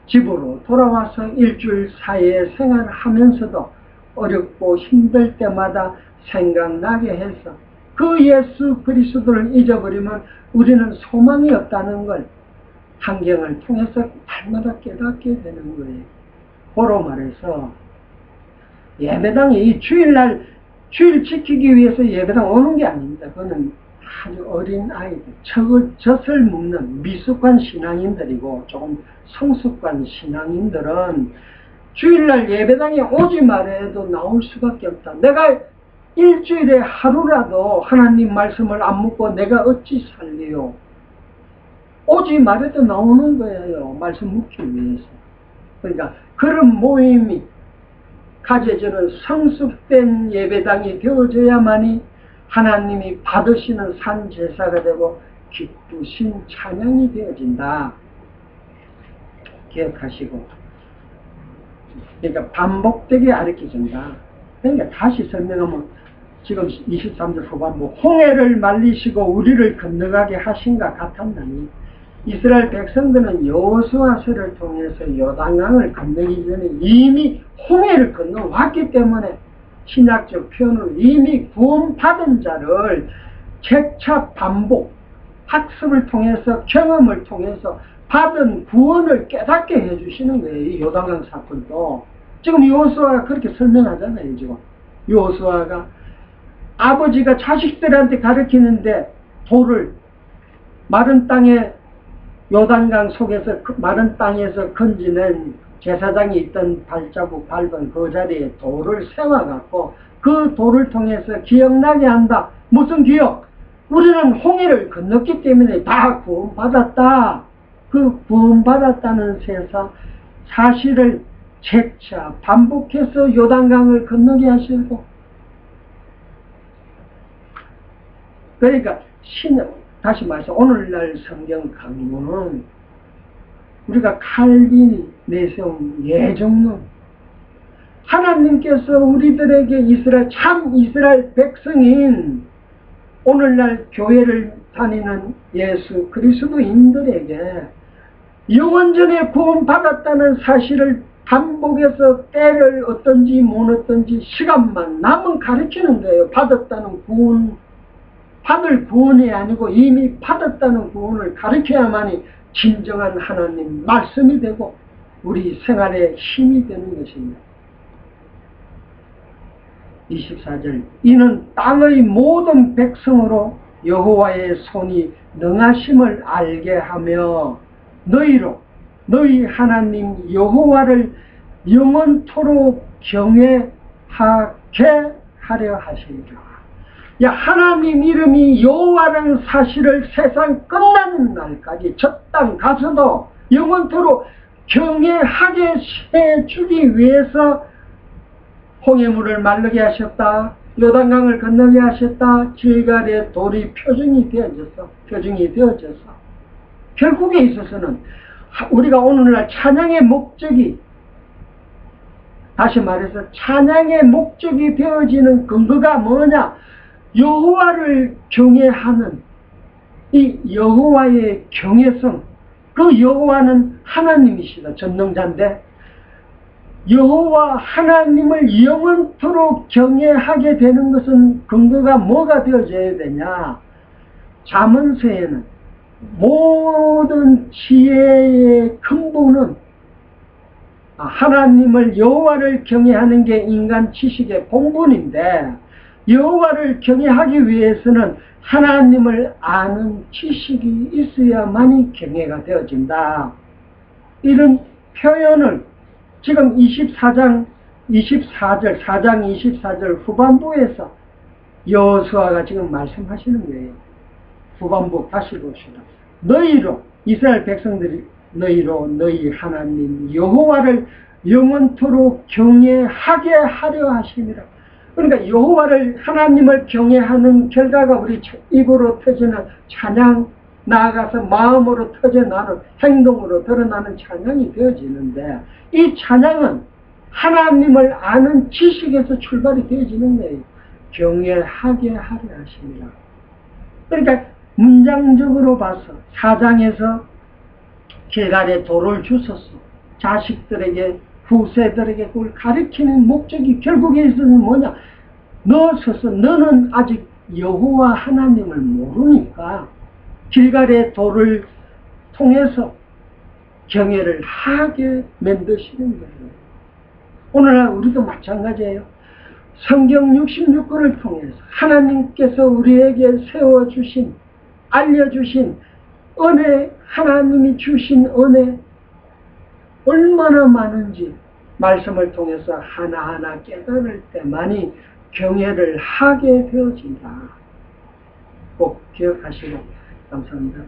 집으로 돌아와서 일주일 사이에 생활하면서도 어렵고 힘들 때마다 생각나게 해서 그 예수 그리스도를 잊어버리면 우리는 소망이 없다는 걸 환경을 통해서 날마다 깨닫게 되는 거예요. 고로 말해서 예배당이 이 주일날 주일 지키기 위해서 예배당 오는 게 아닙니다. 그거는 아주 어린 아이들, 젖을 먹는 미숙한 신앙인들이고 조금 성숙한 신앙인들은 주일날 예배당에 오지 말아도 나올 수밖에 없다. 내가 일주일에 하루라도 하나님 말씀을 안 묻고 내가 어찌 살래요? 오지 말아도 나오는 거예요. 말씀 묻기 위해서. 그러니까 그런 모임이 가져지는 성숙된 예배당이 되어져야만이 하나님이 받으시는 산 제사가 되고 기쁘신 찬양이 되어진다. 기억하시고. 그러니까 반복되게 가르쳐준다. 그러니까 다시 설명하면 지금 23절 후반부 홍해를 말리시고 우리를 건너가게 하신가 같았나니 이스라엘 백성들은 여호수아서를 통해서 요단강을 건너기 전에 이미 홍해를 건너왔기 때문에 신학적 표현으로 이미 구원받은 자를 재차 반복 학습을 통해서 경험을 통해서 받은 구원을 깨닫게 해주시는 거예요. 이 요단강 사건도 지금 여호수아가 그렇게 설명하잖아요. 지금 여호수아가 아버지가 자식들한테 가르치는데 돌을 마른 땅에 요단강 속에서 마른 땅에서 건지는 제사장이 있던 발자국 밟은 그 자리에 돌을 세워갖고 그 돌을 통해서 기억나게 한다. 무슨 기억? 우리는 홍해를 건넜기 때문에 다 구원받았다. 그 구원받았다는 사실을 재차 반복해서 요단강을 건너게 하시고 그러니까 다시 말해서 오늘날 성경 강론은 우리가 칼빈이 내세운 예정론 하나님께서 우리들에게 참 이스라엘 백성인 오늘날 교회를 다니는 예수 그리스도인들에게 영원전에 구원받았다는 사실을 반복해서 때를 어떤지 못 어떤지 시간만 남은 가르치는 거예요. 받았다는 구원, 받을 구원이 아니고 이미 받았다는 구원을 가르쳐야만이 진정한 하나님 말씀이 되고 우리 생활에 힘이 되는 것입니다. 24절 이는 땅의 모든 백성으로 여호와의 손이 능하심을 알게 하며 너희로 너희 하나님 여호와를 영원토록 경외하게 하려 하시리라. 야, 하나님 이름이 여호와라는 사실을 세상 끝나는 날까지 저 땅 가서도 영원토록 경외하게 해주기 위해서 홍해물을 마르게 하셨다. 요단강을 건너게 하셨다. 질갈의 돌이 표징이 되어져서 결국에 있어서는 우리가 오늘날 찬양의 목적이 다시 말해서 찬양의 목적이 되어지는 근거가 뭐냐? 여호와를 경외하는 이 여호와의 경외성, 그 여호와는 하나님이시다. 전능자인데 여호와 하나님을 영원토록 경외하게 되는 것은 근거가 뭐가 되어져야 되냐? 잠언서에는 모든 지혜의 근본은 하나님을 여호와를 경외하는 게 인간 지식의 본분인데 여호와를 경외하기 위해서는 하나님을 아는 지식이 있어야만이 경외가 되어진다. 이런 표현을 지금 4장 24절 후반부에서 여호수아가 지금 말씀하시는 거예요. 후반부 다시 봅시다. 너희로 이스라엘 백성들이 너희로 너희 하나님 여호와를 영원토록 경외하게 하려 하심이라. 그러니까 여호와를 하나님을 경외하는 결과가 우리 입으로 터지는 찬양, 나아가서 마음으로 터져나는 행동으로 드러나는 찬양이 되어지는데 이 찬양은 하나님을 아는 지식에서 출발이 되어지는 거예요. 경외하게 하려 하심이라. 그러니까 문장적으로 봐서 4장에서 길갈에 돌을 주소서 자식들에게 후세들에게 그걸 가르치는 목적이 결국에 있어서는 뭐냐? 너는 아직 여호와 하나님을 모르니까 길갈의 돌을 통해서 경외를 하게 만드시는 거예요. 오늘날 우리도 마찬가지예요. 성경 66권을 통해서 하나님께서 우리에게 세워주신, 알려주신 은혜, 하나님이 주신 은혜 얼마나 많은지 말씀을 통해서 하나하나 깨달을 때만이 경외를 하게 되어진다. 꼭 기억하시고 감사합니다.